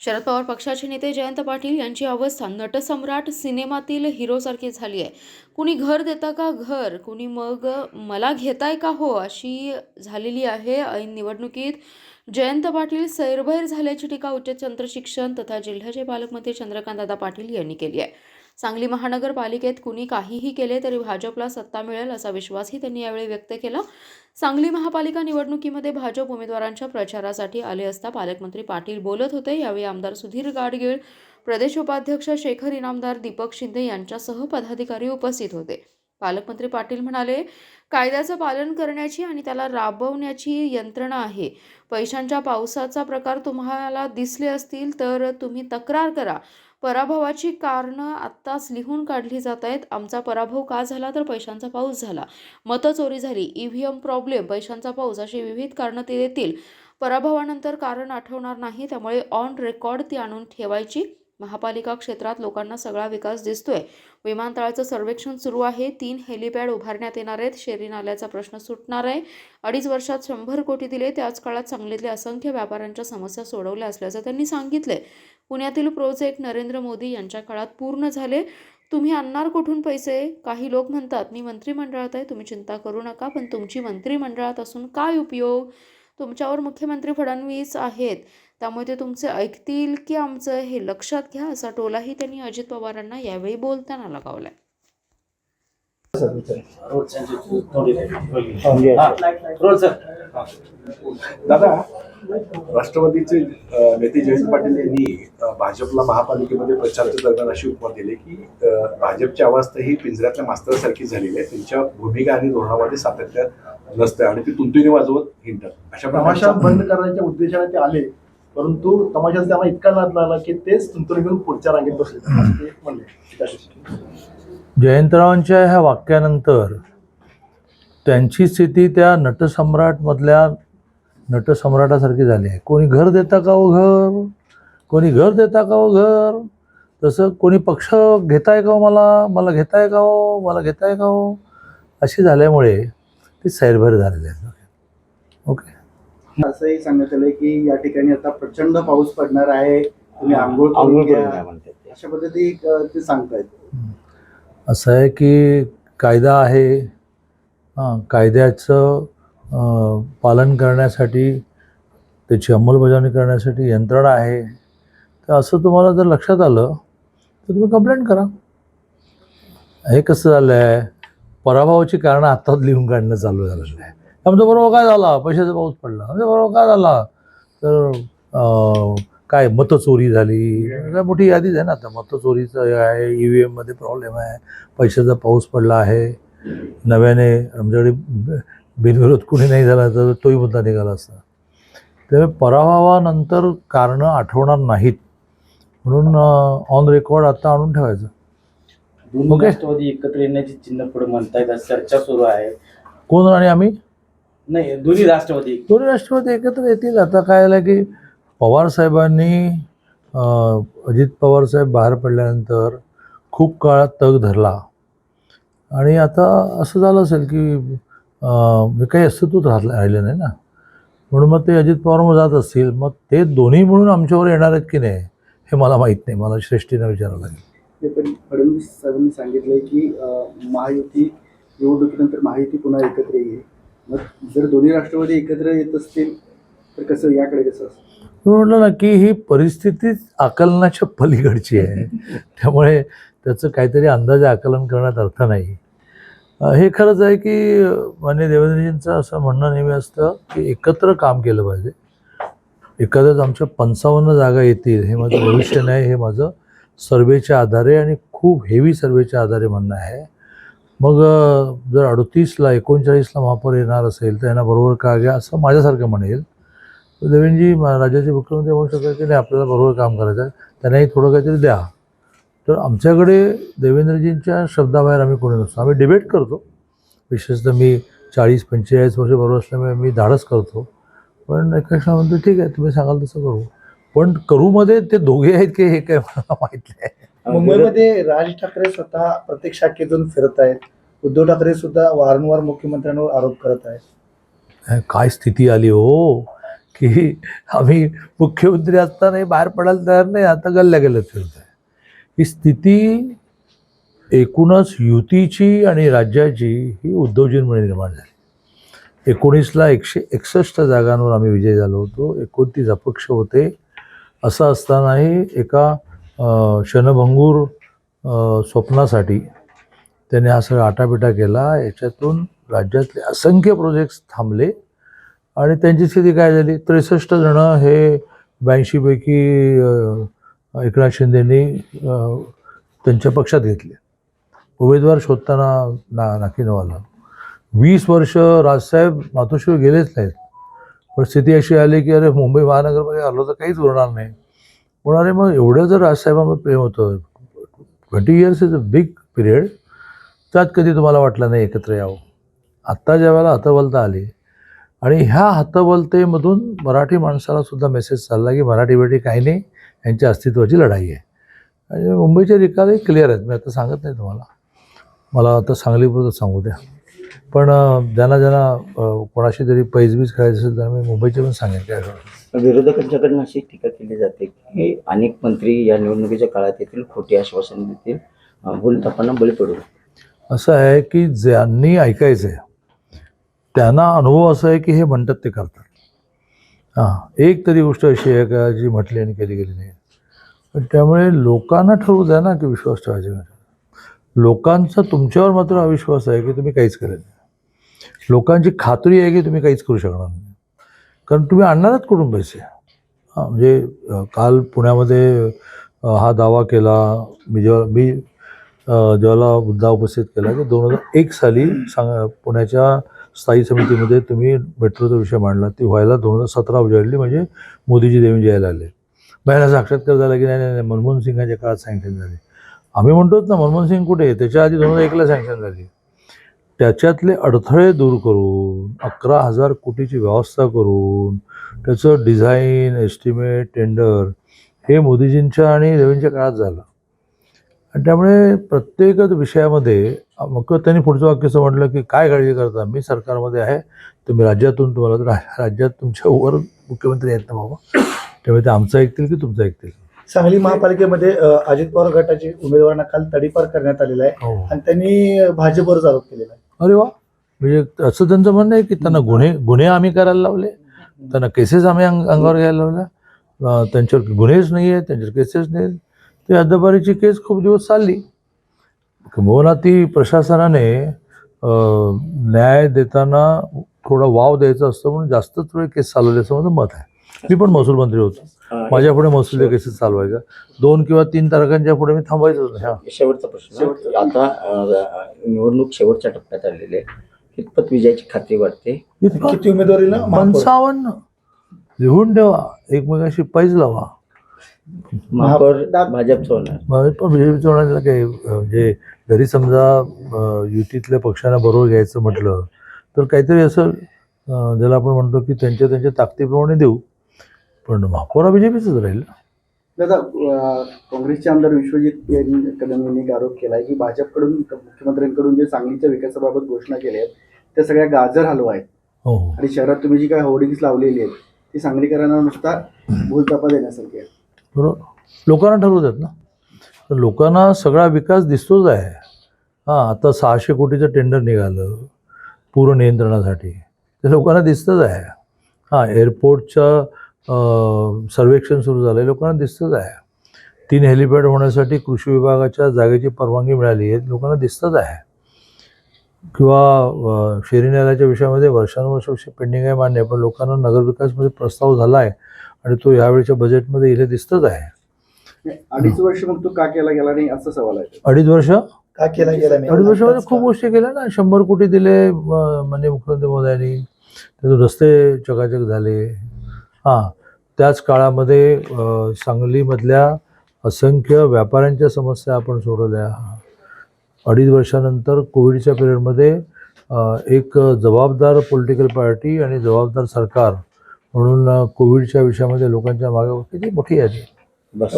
शरद पवार पक्षाचे नेते जयंत पाटील यांची अवस्था नटसम्राट सिनेमातील हिरोसारखी झाली आहे. कुणी घर देतं का घर, कुणी मग मला घेताय का हो, अशी झालेली आहे. ऐन निवडणुकीत जयंत पाटील सैरभैर झाल्याची टीका उच्च तंत्रशिक्षण तथा जिल्ह्याचे पालकमंत्री चंद्रकांतदादा पाटील यांनी केली आहे. सांगली महानगरपालिकेत कुणी काहीही केले तरी भाजपला सत्ता मिळेल असा विश्वासही त्यांनी यावेळी व्यक्त केला. सांगली महापालिका निवडणुकीमध्ये भाजप उमेदवारांच्या प्रचारासाठी आले असता पालकमंत्री पाटील बोलत होते. यावेळी आमदार सुधीर गाडगीळ, प्रदेश उपाध्यक्ष शेखर इनामदार, दीपक शिंदे यांच्यासह पदाधिकारी उपस्थित होते. पालकमंत्री पाटील म्हणाले, कायद्याचं पालन करण्याची आणि त्याला राबवण्याची यंत्रणा आहे. पैशांच्या पावसाचा प्रकार तुम्हाला दिसले असतील तर तुम्ही तक्रार करा. पराभवाची कारणं आत्ताच लिहून काढली जात आहेत. आमचा पराभव का झाला तर पैशांचा पाऊस झाला, मतं चोरी झाली, EVM प्रॉब्लेम, पैशांचा पाऊस अशी विविध कारणं ते देतील. पराभवानंतर कारण आठवणार नाही, त्यामुळे ऑन रेकॉर्ड ती आणून ठेवायची. महापालिका क्षेत्रात लोकांना सगळा विकास दिसतोय. विमानतळाचं सर्वेक्षण सुरू आहे. 3 हेलिपॅड उभारण्यात येणार आहेत. शेरी नाल्याचा प्रश्न सुटणार आहे. 2.5 वर्षात 100 कोटी दिले. त्याच काळात सांगलीतल्या असंख्य व्यापाऱ्यांच्या समस्या सोडवल्या असल्याचं त्यांनी सांगितलंय. पुण्यातील प्रोजेक्ट नरेंद्र मोदी यांच्या काळात पूर्ण झाले. तुम्ही आणणार कुठून पैसे? काही लोक म्हणतात मी मंत्रिमंडळात आहे, तुम्ही चिंता करू नका, पण तुमची मंत्रिमंडळात असून काय उपयोग? तुमच्यावर मुख्यमंत्री फडणवीस आहेत, त्यामुळे ते तुमचे ऐकतील की आमचं हे लक्षात घ्या, असा टोलाही त्यांनी अजित पवारांना यावेळी बोलताना लगावलाय. दादा, राष्ट्रवादीचे नेते जयंत पाटील यांनी भाजपला महापालिकेमध्ये प्रचाराच्या दरम्यान अशी उपमा दिली की भाजपची अवस्था ही पिंजऱ्यातल्या मास्तरासारखी झालेली आहे. त्यांच्या भूमिका आणि धोरणामध्ये सातत्य नसतं आणि ती तुंतुनी वाजवत हिंडतात. अशा तमाशा बंद करण्याच्या उद्देशाने ते आले, परंतु तमाशा त्यांना इतका नाद लागला की तेच तुंतुनी घेऊन पुढच्या रांगेत बसले ते म्हणले. जयंतरावांच्या ह्या वाक्यानंतर त्यांची स्थिती त्या नटसम्राटमधल्या नटसम्राटासारखी झाली आहे. कोणी घर देता का हो घर, कोणी घर देता का हो घर, तसं कोणी पक्ष घेताय का हो, मला घेताय का हो, मला घेताय का हो, अशी झाल्यामुळे ते सैरभैर झालेले आहेत. ओके, असंही सांगण्यात आलंय की या ठिकाणी आता प्रचंड पाऊस पडणार आहे, तुम्ही आंघोळ करून घ्या, अशा पद्धती ते सांगतायत. असं आहे की कायदा आहे, कायद्याचं पालन करण्यासाठी, त्याची अंमलबजावणी करण्यासाठी यंत्रणा आहे. तर असं तुम्हाला जर लक्षात आलं तर तुम्ही कंप्लेंट करा. हे कसं झालं आहे, पराभवाची कारणं आत्ताच लिहून काढणं चालू झालेलं आहे. आमच्या बरोबर काय झाला, पैशाचा पाऊस पडला, आमच्या बरोबर काय झाला तर काय मतचोरी झाली, काय मोठी यादीच आहे ना. आता मतचोरीचं आहे, EVM मध्ये प्रॉब्लेम आहे, पैशाचा पाऊस पडला आहे, नव्याने आमच्याकडे बिनविरोध कुणी नाही झाला तर तोही मुद्दा निघाला असता. त्यामुळे पराभवानंतर कारणं आठवणार नाहीत म्हणून ऑन रेकॉर्ड आता आणून ठेवायचं. दोन्ही राष्ट्रवादी एकत्र येण्याची चिन्ह पुढे म्हणतायत, चर्चा सुरू आहे. कोण आणि आम्ही नाही, दोन्ही राष्ट्रवादी एकत्र येतील. आता काय झालं की पवारसाहेबांनी अजित पवारसाहेब बाहेर पडल्यानंतर खूप काळ तग धरला आणि आता असं झालं असेल की काही अस्तित्वच राहिलं नाही ना, म्हणून मग ते अजित पवार जात असतील. मग ते दोन्ही म्हणून आमच्यावर येणार आहेत की नाही हे मला माहीत नाही, मला श्रेष्ठीनं विचारावं लागेल. पण फडणवीस साहेबांनी सांगितलंय की महायुती निवडणुकीनंतर महायुती पुन्हा एकत्र येईल. मग जर दोन्ही राष्ट्रवादी एकत्र येत असतील तर कसं, याकडे कसं असतं? म्हटलं ना की ही परिस्थितीच आकलनाच्या पलीकडची आहे, त्यामुळे त्याचं काहीतरी अंदाजे आकलन करण्यात अर्थ नाही. हे खरंच आहे की माननीय देवेंद्रजींचं असं म्हणणं नेहमी असतं की एकत्र काम केलं पाहिजे. एखाद्याच आमच्या 55 जागा येतील हे माझं भविष्य नाही, हे माझं सर्वेच्या आधारे आणि खूप हेवी सर्वेच्या आधारे म्हणणं आहे. मग जर 38ला 39ला महापौर येणार असेल तर यांना बरोबर का घ्या असं माझ्यासारखं म्हणेल. देवेंद्रजी राज्याचे मुख्यमंत्री म्हणू शकतात की नाही आपल्याला बरोबर काम करायचं आहे, त्यांनाही थोडं काहीतरी द्या. तर आमच्याकडे देवेंद्रजींच्या शब्दाबाहेर आम्ही कोणी नसतो. आम्ही डिबेट करतो, विशेषतः मी 40-45 वर्ष बरोबर असल्यामुळे मी धाडस करतो. पण एका म्हणतो ठीक आहे तुम्ही सांगाल तसं करू, पण करूमध्ये ते दोघे आहेत की हे काय मला माहीत नाही. मुंबईमध्ये राज ठाकरे स्वतः प्रत्येक शाखेतून फिरत आहेत, उद्धव ठाकरे सुद्धा वारंवार मुख्यमंत्र्यांवर आरोप करत आहेत. काय स्थिती आली हो, की आम्ही मुख्यमंत्री असतानाही बाहेर पडायला तयार नाही, आता गल्ल्या गेल्यात फिरत आहे. ही स्थिती एकूणच युतीची आणि राज्याची ही उद्धवजींमुळे निर्माण झाली. 19ला 161 जागांवर आम्ही विजयी झालो होतो, 29 अपक्ष होते. असं असतानाही एका क्षणभंगूर स्वप्नासाठी त्याने हा सगळा आटापिटा केला. याच्यातून राज्यातले असंख्य प्रोजेक्ट्स थांबले आणि त्यांची स्थिती काय झाली, 63 जणं हे 82 पैकी एकनाथ शिंदेंनी त्यांच्या पक्षात घेतले. उमेदवार शोधताना नाकी नवाला 20 वर्ष राजसाहेब मातोश्रीवर गेलेच नाहीत. परिस्थिती अशी आली की अरे मुंबई महानगरमध्ये आलो तर काहीच उरणार नाही. म्हणाले मग एवढं जर राजसाहेबांवर प्रेम होतं, 20 years is a big period, त्यात कधी तुम्हाला वाटलं नाही एकत्र यावं. आत्ता ज्या वेळेला हतबलता आली आणि ह्या हतबलतेमधून मराठी माणसाला सुद्धा मेसेज चालला की मराठी बेटी काही नाही, यांच्या अस्तित्वाची लढाई आहे. आणि मुंबईचे निकालही क्लिअर आहेत. मी आता सांगत नाही तुम्हाला, मला आता सांगलीपुरतं सांगू द्या. पण ज्यांना कोणाशी तरी पैजबीज करायची असेल तर मी मुंबईचे पण सांगेन काय. विरोधकांच्याकडनं अशी टीका केली जाते की अनेक मंत्री या निवडणुकीच्या काळात येथील खोटी आश्वासन देतील, भूलथापांना बळी पडू. असं आहे की ज्यांनी ऐकायचं आहे त्यांना अनुभव असा आहे की हे म्हणतात ते करतात. एक तरी गोष्ट अशी आहे का जी म्हटली आणि केली गेली नाही. पण त्यामुळे लोकांना ठरवू द्या ना की विश्वास ठेवायचा नाही. लोकांचा तुमच्यावर मात्र अविश्वास आहे की तुम्ही काहीच करत नाही. लोकांची खात्री आहे की तुम्ही काहीच करू शकणार नाही, कारण तुम्ही आणणारच कुठून पैसे. म्हणजे काल पुण्यामध्ये हा दावा केला मी जेव्हा मुद्दा उपस्थित केला की 2001 साली पुण्याच्या स्थायी समितीमध्ये तुम्ही मेट्रोचा विषय मांडला, ती व्हायला 2017 उजाडली, म्हणजे मोदीजी देवेंजी यायला आले. महिला साक्षात्कार झाला की नाही मनमोहन सिंगाच्या काळात सँक्शन झाली. आम्ही म्हणतोच ना मनमोहन सिंग कुठे, त्याच्या आधी 2001ला सँक्शन झाली. त्याच्यातले अडथळे दूर करून 11,000 कोटीची व्यवस्था करून त्याचं डिझाईन, एस्टिमेट, टेंडर हे मोदीजींच्या आणि देवेंच्या काळात झालं. आणि त्यामुळे प्रत्येक विषयामध्ये मग त्यांनी पुढचं वाक्य असं म्हटलं की काय काळजी करता, मी सरकारमध्ये आहे, तुम्ही राज्यातून तुम्हाला राज्यात तुमच्या वर मुख्यमंत्री आहेत ना बाबा, त्यामुळे ते आमचं ऐकतील की तुमचं ऐकतील. सांगली महापालिकेमध्ये अजित पवार गटाचे उमेदवारांना काल तडीपार करण्यात आलेला आहे हो. आणि त्यांनी भाजपवरच आरोप केलेला आहे. अरे वा, म्हणजे असं त्यांचं म्हणणं आहे की त्यांना गुन्हे आम्ही करायला लावले, त्यांना केसेस आम्ही अंगावर घ्यायला लावल्या, त्यांच्यावर गुन्हेच नाही आहेत, त्यांच्यावर केसेस नाही. ते हद्दपारीची केस खूप दिवस चालली. किंबहुना ती प्रशासनाने न्याय देताना थोडा वाव द्यायचा असतो म्हणून जास्तच वेळ केस चालवली असं माझं मत आहे. मी पण महसूल मंत्री होतो, माझ्या पुढे महसूल केसेस चालवायचा, 2 किंवा 3 तारखांच्या पुढे मी थांबायचो. शेवटचा प्रश्न, आता निवडणूक शेवटच्या टप्प्यात आलेली आहे, कितपत विजयाची खात्री वाटते? किती उमेदवारीला? 55 लिहून ठेवा, एकमेकाशी पैज लावा. महापौर भाजपचं होणार. पण बीजेपीचं होण्याचं काही म्हणजे जरी समजा युतीतल्या पक्षांना बरोबर घ्यायचं म्हटलं तर काहीतरी असं ज्याला आपण म्हणतो की त्यांच्या ताकदीप्रमाणे देऊ, पण महापौर बीजेपीचंच राहील. दादा, काँग्रेसचे आमदार विश्वजित कदम यांनी एक आरोप केला आहे की भाजपकडून मुख्यमंत्र्यांकडून जे सांगलीच्या विकासाबाबत घोषणा केल्या आहेत त्या सगळ्या गाजर हलवा आहेत. हो, आणि शहरात तुम्ही जी काय होर्डिंग्स लावलेली आहेत ती सांगलीकरांना नुसता भूलथापा देण्यासारखी आहे. बरोबर, लोकांना ठरवू देत ना. तर लोकांना सगळा विकास दिसतोच आहे. आता 600 कोटीचं टेंडर निघालं पूर नियंत्रणासाठी, ते लोकांना दिसतंच आहे. एअरपोर्टचं सर्वेक्षण सुरू झालं आहे, लोकांना दिसतंच आहे. 3 हेलिपॅड होण्यासाठी कृषी विभागाच्या जागेची परवानगी मिळाली आहे, लोकांना दिसतंच आहे. किंवा शेरी न्यायालयाच्या विषयामध्ये वर्षानुवर्ष पेंडिंग आहे मान्य, पण लोकांना नगरविकासमध्ये प्रस्ताव झाला आहे आणि तो यावेळच्या बजेटमध्ये इथे दिसतच आहे. 2.5 वर्ष मग तो का केला गेला नाही असा सवाल आहे. 2.5 वर्ष का केला गेला नाही? 2.5 वर्षामध्ये खूप गोष्टी केल्या ना. 100 कोटी दिले माननीय मुख्यमंत्री महोदयांनी, त्यातून रस्ते चकाचक झाले. त्याच काळामध्ये सांगलीमधल्या असंख्य व्यापाऱ्यांच्या समस्या आपण सोडवल्या. 2.5 वर्षानंतर कोविडच्या पिरियडमध्ये एक जबाबदार पॉलिटिकल पार्टी आणि जबाबदार सरकार म्हणून कोविडच्या विषयामध्ये लोकांच्या मागे किती मोठी आहे. बस.